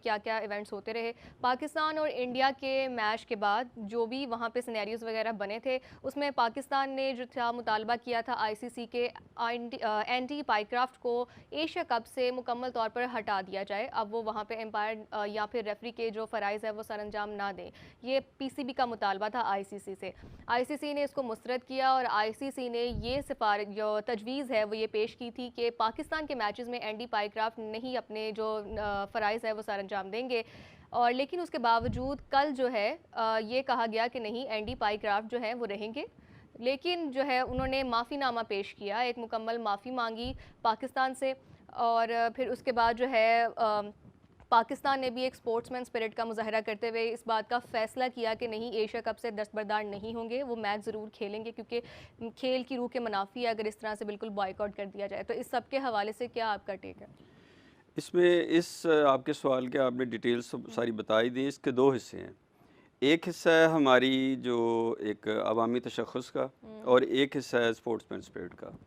क्या क्या इवेंट्स होते रहे। पाकिस्तान और इंडिया के मैच के बाद जो भी वहाँ पे सिनेरियोज़ वगैरह बने थे, उसमें पाकिस्तान ने जो था मुतालबा किया था आईसीसी के एंटी पाईक्राफ्ट को एशिया कप से मुकम्मल तौर पर हटा दिया जाए। अब वो वहाँ पे एम्पायर या फिर रेफरी के जो फ़राइज़ है वो सरअंजाम ना दें। ये पीसीबी का मुतालबा था आईसीसी से। आईसीसी ने इसको मुस्तरद किया और आईसीसी ने ये सिफारिश जो तजवीज़ है वो ये पेश की थी कि पाकिस्तान के मैचेस में एंडी पाईक्राफ्ट नहीं अपने जो फ़राइज़ है वो सरअंजाम देंगे। और लेकिन उसके बावजूद कल जो है ये कहा गया कि नहीं, एंडी पाईक्राफ्ट जो है वो रहेंगे। लेकिन जो है उन्होंने माफ़ीनामा पेश किया, एक मुकम्मल माफ़ी मांगी पाकिस्तान से। और फिर उसके बाद जो है पाकिस्तान ने भी एक स्पोर्ट्समैन स्पिरिट का मुजाहरा करते हुए इस बात का फ़ैसला किया कि नहीं, एशिया कप से दस्तबरदार नहीं होंगे, वो मैच ज़रूर खेलेंगे क्योंकि खेल की रूह के मुनाफी है अगर इस तरह से बिल्कुल बॉयकॉट कर दिया जाए। तो इस सब के हवाले से क्या आपका टेक है? इसमें इस आपके सवाल के आपने डिटेल्स सारी बता ही दी। इसके दो हिस्से हैं। एक हिस्सा है हमारी जो एक अवामी तशख़्ख़ुस का, और एक हिस्सा है स्पोर्ट्समैन स्पिरिट का।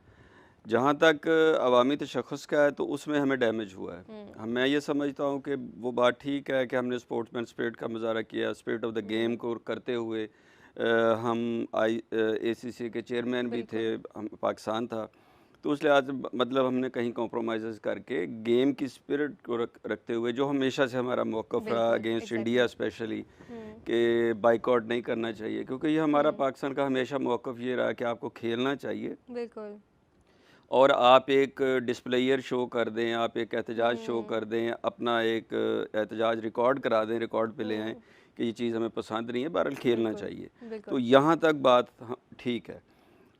जहाँ तक अवामी तशख़्ख़ुस का है तो उसमें हमें डैमेज हुआ है। मैं ये समझता हूँ कि वो बात ठीक है कि हमने स्पोर्ट्समैन स्पिरिट का मुज़ाहरा किया, स्पिरिट ऑफ द गेम को करते हुए हम एसीसी के चेयरमैन भी थे, बिल्कुल। हम पाकिस्तान था, तो उस लिहाज से हमने कहीं कॉम्प्रोमाइज़ करके गेम की स्पिरिट को रखते हुए जो हमेशा से हमारा मौक़िफ़ रहा बिल्कुल, अगेंस्ट इंडिया एग्ज़ैक्टली। स्पेशली, हुँ, कि बाइकआउट नहीं करना चाहिए, क्योंकि ये हमारा हुँ, पाकिस्तान का हमेशा मौक़िफ़ ये रहा कि आपको खेलना चाहिए बिल्कुल। और आप एक डिस्प्लेयर शो कर दें, आप एक एहतजाज शो हुँ, कर दें, अपना एक एहतजाज रिकॉर्ड करा दें, रिकॉर्ड पे ले आएँ हुँ, कि ये चीज़ हमें पसंद नहीं है, बहरहाल खेलना बिल्कुल, चाहिए। तो बिल्कुल। यहाँ तक बात ठीक है।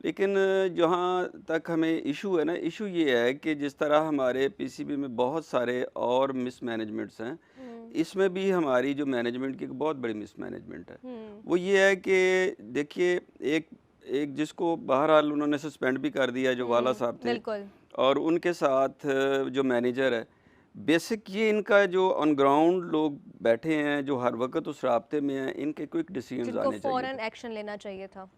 लेकिन जहाँ तक हमें इशू है ना, इशू ये है कि जिस तरह हमारे पीसीबी में बहुत सारे और मिसमैनेजमेंट्स हैं, हुँ, इसमें भी हमारी जो मैनेजमेंट की एक बहुत बड़ी मिसमैनेजमेंट है। हुँ, वो ये है कि देखिए, एक एक जिसको बहरहाल उन्होंने सस्पेंड भी कर दिया, जो वाला साहब थे, बिल्कुल। और उनके साथ जो मैनेजर है, बेसिक ये इनका जो ऑन ग्राउंड लोग बैठे हैं, जो हर वक़्त उस राब्ते में हैं, इनके क्विक डिसीजंस जिनको आने चाहिए थे। फ़ौरन एक्शन लेना चाहिए था।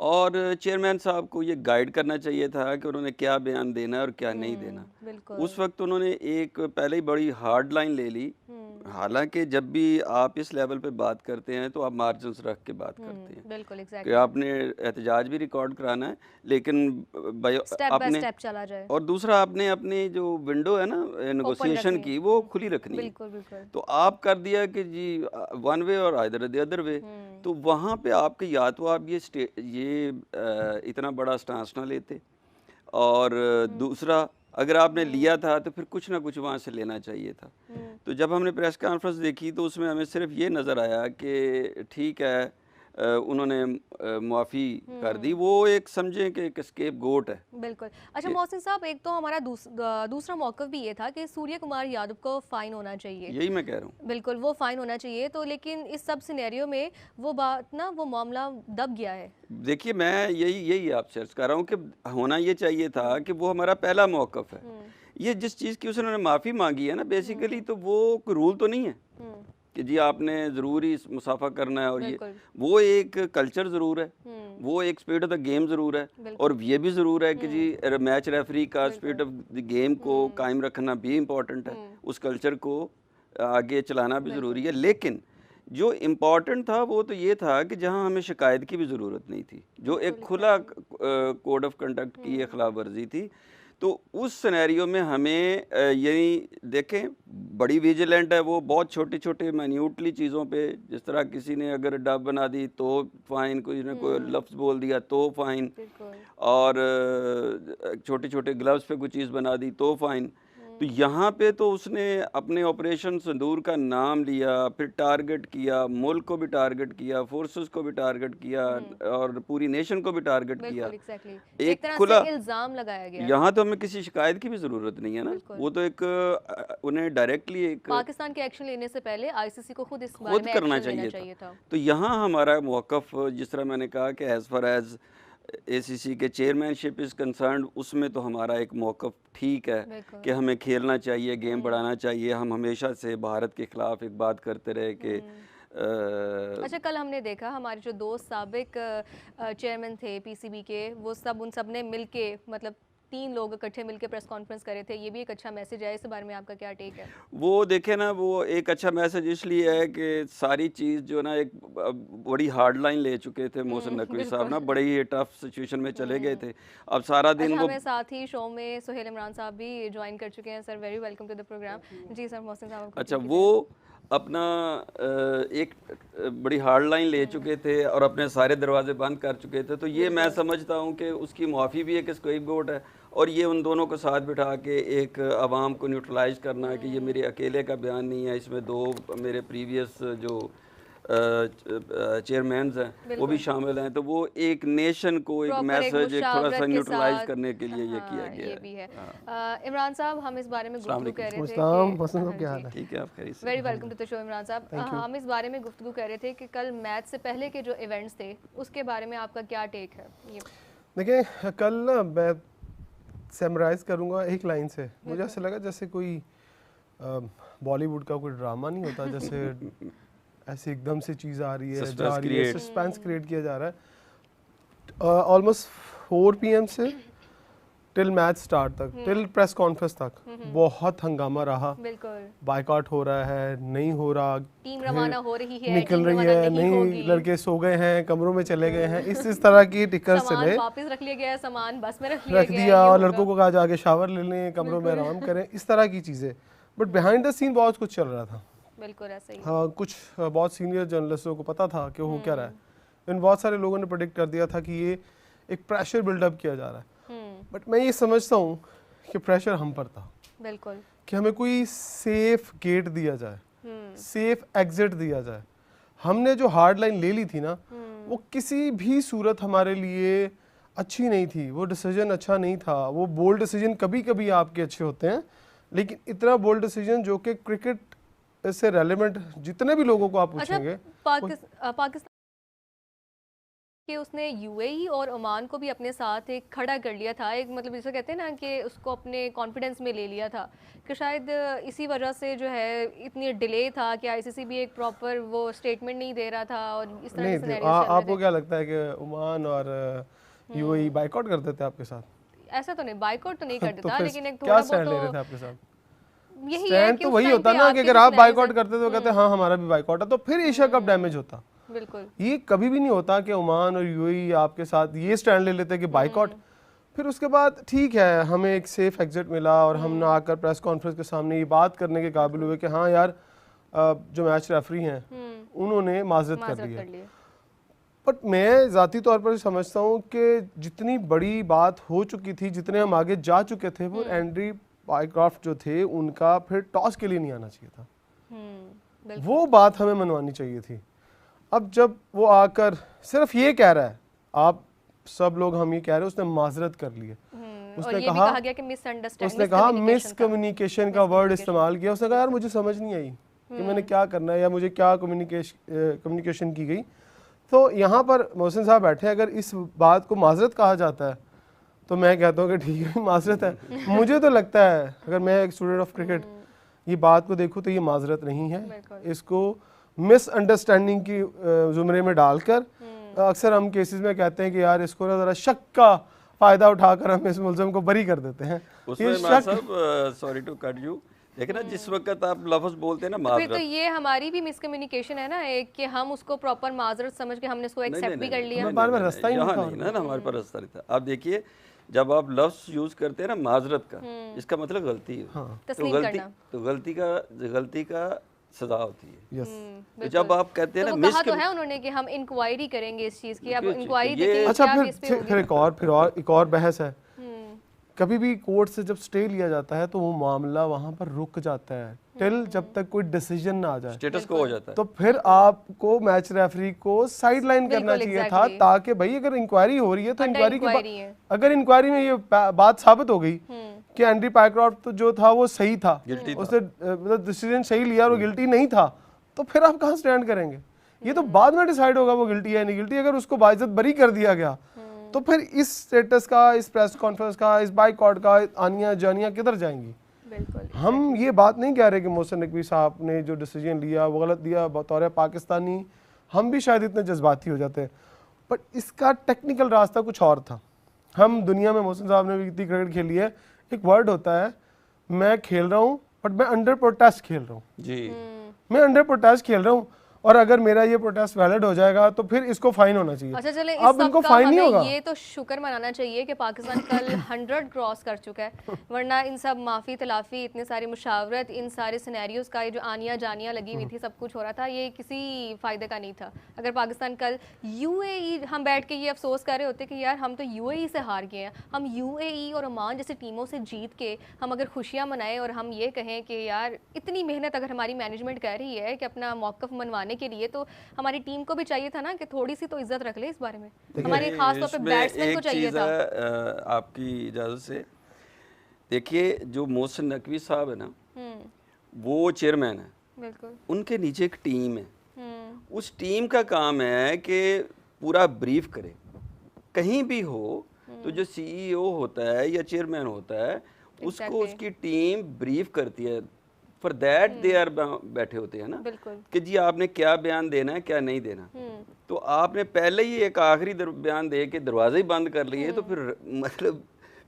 और चेयरमैन साहब को ये गाइड करना चाहिए था कि उन्होंने क्या बयान देना है और क्या नहीं देना। उस बिल्कुल। वक़्त उन्होंने एक पहले ही बड़ी हार्ड लाइन ले ली। हुँ, हालाँकि जब भी आप इस लेवल पे बात करते हैं तो आप मार्जिन्स रख के बात करते हैं बिल्कुल, कि एग्ज़ैक्टली। आपने एहतजाज भी रिकॉर्ड कराना है, लेकिन बाय स्टेप बाय आपने, स्टेप चला जाए, और दूसरा आपने अपनी जो विंडो है ना ओपन नेगोशिएशन रखनी है। की, वो खुली रखनी है। बिल्कुल, बिल्कुल। तो आप कर दिया कि जी वन वे और आइदर द अदर वे। हुँ, तो वहाँ पे आपके या तो आप ये इतना बड़ा स्टांस ना लेते, और हुँ, दूसरा अगर आपने हुँ, लिया था तो फिर कुछ ना कुछ वहाँ से लेना चाहिए था। हुँ, तो जब हमने प्रेस कॉन्फ्रेंस देखी तो उसमें हमें सिर्फ ये नज़र आया कि ठीक है, उन्होंने मुआफ़ी कर दी। हुँ। वो एक समझें कि एक स्केप गोट है बिल्कुल। अच्छा कि मोहसिन साहब, एक तो हमारा दूसरा मौक़िफ़ भी ये था कि सूर्य कुमार यादव को फ़ाइन होना चाहिए। यही मैं कह रहा हूँ। बिल्कुल, वो फ़ाइन होना चाहिए, तो लेकिन इस सब सिनेरियो में वो बात ना, वो मामला दब गया है। देखिए, मैं यही यही आपसे अर्ज़ कर रहा हूँ कि होना ये चाहिए था हुँ, कि वो हमारा पहला मौक़िफ़ है। हुँ, ये जिस चीज़ की उसने माफ़ी माँगी है ना, बेसिकली हुँ, तो वो कोई रूल तो नहीं है हुँ, कि जी आपने ज़रूर ही मुसाफ़ा करना है, और ये बिल्कुल। वो एक कल्चर ज़रूर है, हुँ, वो एक स्पिरिट ऑफ द गेम ज़रूर है, और बिल्कुल। ये भी ज़रूर है कि हुँ, जी मैच रेफ़री का स्पिरिट बिल्कुल। ऑफ द गेम को हुँ, कायम रखना भी इम्पोर्टेंट है, हुँ, उस कल्चर को आगे चलाना भी बिल्कुल। ज़रूरी है। लेकिन जो इम्पोर्टेंट था वो तो ये था कि जहाँ हमें शिकायत की भी ज़रूरत नहीं थी, जो एक बिल्कुल, खुला एग्ज़ैक्टली। कोड ऑफ कंडक्ट की ये हुँ, खिलाफ वर्जी थी। तो उस सिनेरियो में हमें यही देखें, बड़ी विजिलेंट है वो, बहुत छोटे-छोटे माइन्यूटली चीज़ों पे, जिस तरह किसी ने अगर डब बना दी तो फ़ाइन, किसी ने कोई हुँ, लफ्ज़ बोल दिया तो फ़ाइन, बिल्कुल। और छोटे-छोटे ग्लव्स पे कोई चीज़ बना दी तो फ़ाइन। तो हुँ, यहाँ पे तो उसने अपने ऑपरेशन सिंदूर का नाम लिया, फिर टारगेट किया, मुल्क को भी टारगेट किया, फोर्सेस को भी टारगेट किया, हुँ, और पूरी नेशन को भी टारगेट किया। बिल्कुल, एग्ज़ैक्टली। एक एक तरह से खुला, इल्ज़ाम लगाया गया। यहाँ तो हमें किसी शिकायत की भी ज़रूरत नहीं है ना, बिल्कुल। वो तो एक उन्हें डायरेक्टली एक पाकिस्तान के एक्शन लेने से पहले आईसीसी को खुद इस बारे खुद में करना एक्शन लेना चाहिए था। चाहिए था। तो यहाँ हमारा मौक़िफ़, जिस तरह मैंने कहा कि एज़ फ़ार एज़ एसीसी के चेयरमैनशिप इज़ कंसर्न्ड, उसमें तो हमारा एक मौक़िफ़ ठीक है कि बिल्कुल। हमें खेलना चाहिए, गेम हुँ, बढ़ाना चाहिए। हम हमेशा से भारत के ख़िलाफ़ एक बात करते रहे कि हुँ। अच्छा, कल हमने देखा हमारे जो 2 साबिक चेयरमैन थे पीसीबी के, वो सब उन सब ने मिलके मतलब 3 लोग इकट्ठे मिलकर प्रेस कॉन्फ्रेंस करे थे, ये भी एक अच्छा मैसेज है। इस बारे में आपका क्या टेक है? वो देखे ना, वो एक अच्छा मैसेज इसलिए है कि सारी चीज़ जो ना एक बड़ी हार्ड लाइन ले चुके थे मोहसिन नकवी साहब ना, बड़े ही टफ सिचुएशन में चले गए थे। अब सारा दिन अच्छा, वो हमें साथ ही शो में सुहेल इमरान साहब भी ज्वाइन कर चुके हैं। Sir very welcome to the programme. जी सर, मोहसिन साहब। अच्छा, वो अपना एक बड़ी हार्ड लाइन ले चुके थे और अपने सारे दरवाजे बंद कर चुके थे। तो ये मैं समझता हूँ कि उसकी माफ़ी भी एक स्केपगोट है, और ये उन दोनों को साथ बिठा के एक आवाम को न्यूट्रलाइज करना है कि ये मेरे अकेले का बयान नहीं है, इसमें 2 मेरे प्रीवियस जो चेयरमैन हैं वो भी शामिल हैं। तो वो एक नेशन को एक मैसेज एक थोड़ा सा न्यूट्रलाइज करने के लिए ये किया गया ये भी है। है। इमरान साहब, हम इस बारे में गुफ्तगू कर रहे थे क्या हाल है? ठीक है, आप खैरियत से? Very welcome to the show Imran Sahab. हम इस बारे में गुफ्तगू कर रहे थे कि कल मैच से पहले के जो इवेंट्स थे उसके बारे में आपका क्या टेक है? ये देखिए, कल ना मैं समराइज करूँगा एक लाइन से। मुझे ऐसा लगा जैसे कोई बॉलीवुड का कोई ड्रामा नहीं होता, जैसे ऐसे एकदम से चीज़ आ रही है, जा रही है, सस्पेंस क्रिएट किया जा रहा है। ऑलमोस्ट 4 PM से टिल मैच स्टार्ट तक, टिल प्रेस कॉन्फ्रेंस तक बहुत हंगामा रहा। बिल्कुल, बायकॉट हो रहा है, नहीं हो रहा, टीम रवाना हो रही है, निकल रही है, नहीं, लड़के सो गए हैं, कमरों में चले गए हैं, इस तरह की टिकर्स चले, वापस रख लिया गया, सामान बस में रख दिया, और लड़कों को कहा जाके शावर ले लें, कमरों में आराम करें, इस तरह की चीज़ें। बट बिहाइंड द सीन बहुत कुछ चल रहा था। बिल्कुल ऐसा ही। हाँ, कुछ बहुत सीनियर जर्नलिस्टों को पता था कि हो क्या रहा है। इन बहुत सारे लोगों ने प्रेडिक्ट कर दिया था कि ये एक प्रेशर बिल्डअप किया जा रहा है। बट मैं ये समझता हूँ कि प्रेशर हम पर था। बिल्कुल, कि हमें कोई सेफ गेट दिया जाए, सेफ एग्जिट दिया जाए। हमने जो हार्ड लाइन ले ली थी ना, वो किसी भी सूरत हमारे लिए अच्छी नहीं थी। वो डिसीजन अच्छा नहीं था। वो बोल्ड डिसीजन कभी कभी आपके अच्छे होते हैं, लेकिन इतना बोल्ड डिसीजन जो कि क्रिकेट से रेलेवेंट जितने भी लोगों को आप पूछेंगे। पाकिस्तान कि उसने यूएई और ओमान को भी अपने साथ एक खड़ा कर लिया था, एक मतलब जिसे कहते हैं ना कि उसको अपने कॉन्फिडेंस में ले लिया था, कि शायद इसी वजह से जो है इतनी डिले था कि आईसीसी भी एक प्रॉपर वो स्टेटमेंट नहीं दे रहा था। और इस तरह के आपको क्या लगता है कि ओमान और यूएई बाइकआउट कर देते आपके साथ? ऐसा तो नहीं, बाइकआउट तो नहीं कर देता, लेकिन एक थोड़ा बहुत ले रहे थे आपके साथ। यही स्टैंड तो वही होता ना कि अगर आप बाइकआउट करते तो कहते हाँ हमारा भी बाइकआउट है, तो फिर एशिया कप डैमेज होता। बिल्कुल, ये कभी भी नहीं होता कि ओमान और यूएई आपके साथ ये स्टैंड ले लेते कि बाइकआउट। फिर उसके बाद ठीक है, हमें एक सेफ एग्जिट मिला और हम ना आकर प्रेस कॉन्फ्रेंस के सामने ये बात करने के काबिल हुए कि हाँ यार, जो मैच रेफरी हैं उन्होंने माजरत कर ली है। बट मैं ज़ाती तौर पर समझता हूँ कि जितनी बड़ी बात हो चुकी थी, जितने हम आगे जा चुके थे, वो एंड्री बायक्रॉफ्ट जो थे उनका फिर टॉस के लिए नहीं आना चाहिए था। वो बात हमें मनवानी चाहिए थी। अब जब वो आकर सिर्फ ये कह रहा है, आप सब लोग हम ये कह रहे हैं, उसने माजरत कर ली है। उसने कहा मिसकम्युनिकेशन का वर्ड इस्तेमाल किया। उसने कहा यार मुझे समझ नहीं आई कि मैंने क्या करना है या मुझे क्या कम्युनिकेशन की गई। तो यहाँ पर मोहसिन साहब बैठे, अगर इस बात को माजरत कहा जाता है तो मैं कहता हूँ कि ठीक है, माजरत है। मुझे तो लगता है, अगर मैं एक स्टूडेंट ऑफ क्रिकेट ये बात को देखूँ तो ये माजरत नहीं है। इसको मिसअंडरस्टैंडिंग की जुमरे में डालकर अक्सर हम केसेस में कहते हैं कि यार इसको ना ज़रा शक का फ़ायदा उठाकर हम इस मुलज़म को बरी कर देते हैं। सॉरी टू कट यू, लेकिन ना जिस वक्त आप लफ्ज़ बोलते हैं ना माजरत, तो ये हमारी भी मिसकम्युनिकेशन है ना, एक कि हम उसको प्रॉपर माजरत समझ के हमने उसको एक्सेप्ट भी कर लिया। रास्ता ही नहीं ना, हमारे पास रास्ता नहीं था। आप देखिए, जब आप लफ्ज़ यूज़ करते हैं ना माजरत का, इसका मतलब गलती है। तो गलती का सजा होती है। तो जब आप कहते हैं ना, कहा तो है उन्होंने कि हम इंक्वायरी करेंगे इस चीज़ की। अब इंक्वायरी देखिए, अच्छा फिर एक और बहस है। कभी भी कोर्ट से जब स्टे लिया जाता है तो वो मामला वहाँ पर रुक जाता है टिल जब तक कोई डिसीजन ना आ जाए, स्टेटस को हो जाता है। तो फिर आपको मैच रेफरी को साइड लाइन करना चाहिए था, ताकि भाई अगर इंक्वायरी हो रही है तो इंक्वायरी की अगर इंक्वायरी में ये बात साबित हो गई कि एंड्री पाइक्रॉफ्ट तो जो था वो सही था, उसने मतलब डिसीजन सही लिया और वो गिल्टी नहीं था, तो फिर आप कहाँ स्टैंड करेंगे? ये तो बाद में डिसाइड होगा वो गिल्टी है नहीं गिल्टी। अगर उसको बाइज्जत बरी कर दिया गया तो फिर इस स्टेटस का, इस प्रेस कॉन्फ्रेंस का, इस बाइकआउट का आनियाँ जानियाँ किधर जाएंगी? बिल्कुल। हम ये बात नहीं कह रहे कि मोहसिन नकवी साहब ने जो डिसीजन लिया वो गलत दिया। बतौर पाकिस्तानी हम भी शायद इतने जज्बाती हो जाते हैं, बट इसका टेक्निकल रास्ता कुछ और था। हम दुनिया में, मोहसिन साहब ने भी इतनी क्रिकेट खेली है, एक वर्ड होता है, मैं खेल रहा हूँ बट मैं अंडर प्रोटेस्ट खेल रहा हूँ, जी मैं अंडर प्रोटेस्ट खेल रहा हूँ, और अगर मेरा ये प्रोटेस्ट वैलिड हो जाएगा तो फिर इसको फाइन होना चाहिए। अच्छा चले, इस अब सब इनको का फाइन नहीं होगा। हमें ये तो शुक्र मनाना चाहिए कि पाकिस्तान कल 100 क्रॉस कर चुका है, वरना इन सब माफ़ी तलाफ़ी, इतने सारी मुशावरत, इन सारे सिनेरियोज का ये जो आनियाँ जानियाँ लगी हुई थी, सब कुछ हो रहा था, ये किसी फ़ायदे का नहीं था। अगर पाकिस्तान कल यूएई, हम बैठ के ये अफसोस कर रहे होते कि यार हम तो यूएई से हार गए हैं, हम यूएई और ओमान जैसी टीमों से जीत के हम अगर खुशियाँ मनाएं और हम ये कहें कि यार इतनी मेहनत अगर हमारी मैनेजमेंट कर रही है कि अपना मौक़िफ़ मनवाने के लिए, तो हमारी टीम को भी चाहिए था ना कि थोड़ी सी तो इज्जत रख ले इस बारे में। हमारे खास तौर पे बैट्समैन को चाहिए था। आपकी इजाज़त से देखिए, जो मोहसिन नकवी साहब है ना, वो चेयरमैन है, बिल्कुल, उनके नीचे एक टीम है, उस टीम का काम है कि पूरा ब्रीफ करे, कहीं भी हो तो जो सीईओ होता है या चेयरमैन होता है उसको उसकी टीम ब्रीफ करती है, फॉर दैट दे आर बैठे होते हैं ना, बिल्कुल, कि जी आपने क्या बयान देना है, क्या नहीं देना। तो आपने पहले ही एक आखिरी बयान दे के दरवाजे ही बंद कर लिए, तो फिर मतलब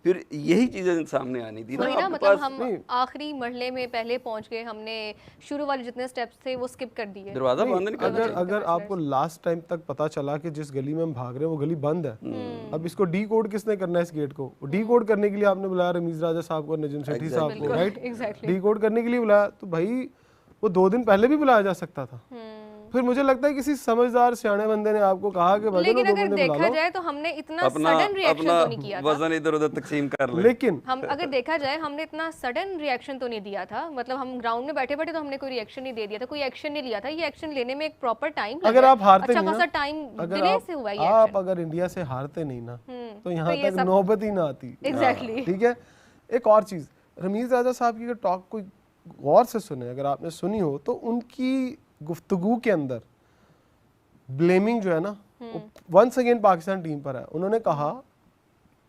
फिर यही चीजें सामने आनी थी ना वही ना, आपके मतलब पास। हम आखिरी मरहले में पहले पहुंच गए, हमने शुरू वाले जितने स्टेप्स थे वो स्किप कर दिए। दरवाजा बंद नहीं अगर करना अगर आपको लास्ट टाइम तक पता चला कि जिस गली में हम भाग रहे हैं वो गली बंद है, अब इसको डी कोड किसने करना है इस गेट को? डी कोड करने के लिए आपने बुलाया रमीज राजा साहब को, नजीम सेठी साहब को, राइट? एग्जैक्टली, डी कोड करने के लिए बुलाया, तो भाई वो 2 दिन पहले भी बुलाया जा सकता था। फिर मुझे लगता है किसी समझदार सियाने बंदे ने आपको कहा कि लेकिन अगर देखा जाए तो हमने इतना सडन रिएक्शन तो नहीं किया था, वजन इधर उधर तकसीम कर ले। लेकिन हम अगर देखा जाए हमने इतना सडन रिएक्शन तो नहीं दिया था, मतलब हम ग्राउंड में बैठे बैठे तो हमने कोई रिएक्शन नहीं दे दिया था, कोई एक्शन नहीं लिया था। ये एक्शन लेने में एक प्रॉपर टाइम लगा, अगर आप हारते अच्छा नहीं खासा ना, टाइम अगर डिले से हुआ ये आप एक्शन। अगर इंडिया से हारते नहीं ना तो यहाँ ये तक सब- नौबत ही ना आती। एग्जैक्टली, ठीक है। एक और चीज, रमीज राजा साहब की टॉक कोई गौर से सुने, अगर आपने सुनी हो तो उनकी गुफ्तगू के अंदर ब्लेमिंग जो है ना वो वंस अगेन पाकिस्तान टीम पर है। उन्होंने कहा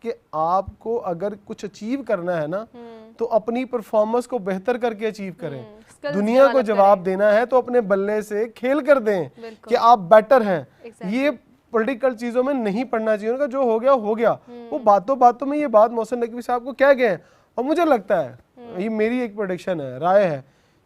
कि आपको अगर कुछ अचीव करना है ना तो अपनी परफॉर्मेंस को बेहतर करके अचीव करें, skills दुनिया को develop जवाब देना है तो अपने बल्ले से खेल कर दें बिल्कुल। कि आप बेटर हैं। Exactly। ये पॉलिटिकल चीजों में नहीं पड़ना चाहिए, उनका जो हो गया। वो बातों बातों में ये बात मोहसिन नकवी साहब को कह गए हैं, और मुझे लगता है, ये मेरी एक प्रेडिक्शन है, राय है,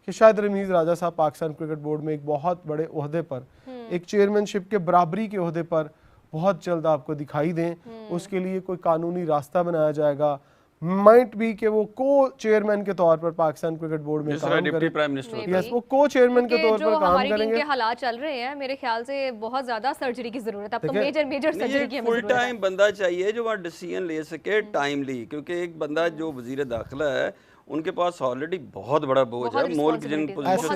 कि शायद रमीज राजा साहब पाकिस्तान क्रिकेट बोर्ड में एक बहुत बड़े ओहदे पर, एक चेयरमैनशिप के बराबरी के ओहदे पर बहुत जल्द आपको दिखाई दें। उसके लिए कोई कानूनी रास्ता बनाया जाएगा, माइट बी कि वो को चेयरमैन के तौर पर पाकिस्तान क्रिकेट बोर्ड में काम डिप्टी करें। प्राइम मिनिस्टर होता है। यस, वो को चेयरमैन के तौर जो पर काम हमारी टीम करेंगे। के हालात चल रहे हैं, मेरे ख्याल से बहुत ज्यादा सर्जरी की जरूरत है। अब तो ठीक है। मेजर मेजर नहीं, सर्जरी की एक हमें फुल जरूरत है। टाइम बंदा चाहिए जो वहाँ डिसीजन ले सके टाइमली, क्योंकि एक बंदा जो वजीर दाखिला है उनके पास ऑलरेडी बहुत बड़ा बोझ बहुत है, मुल्क जिन responsibilities, पोजीशन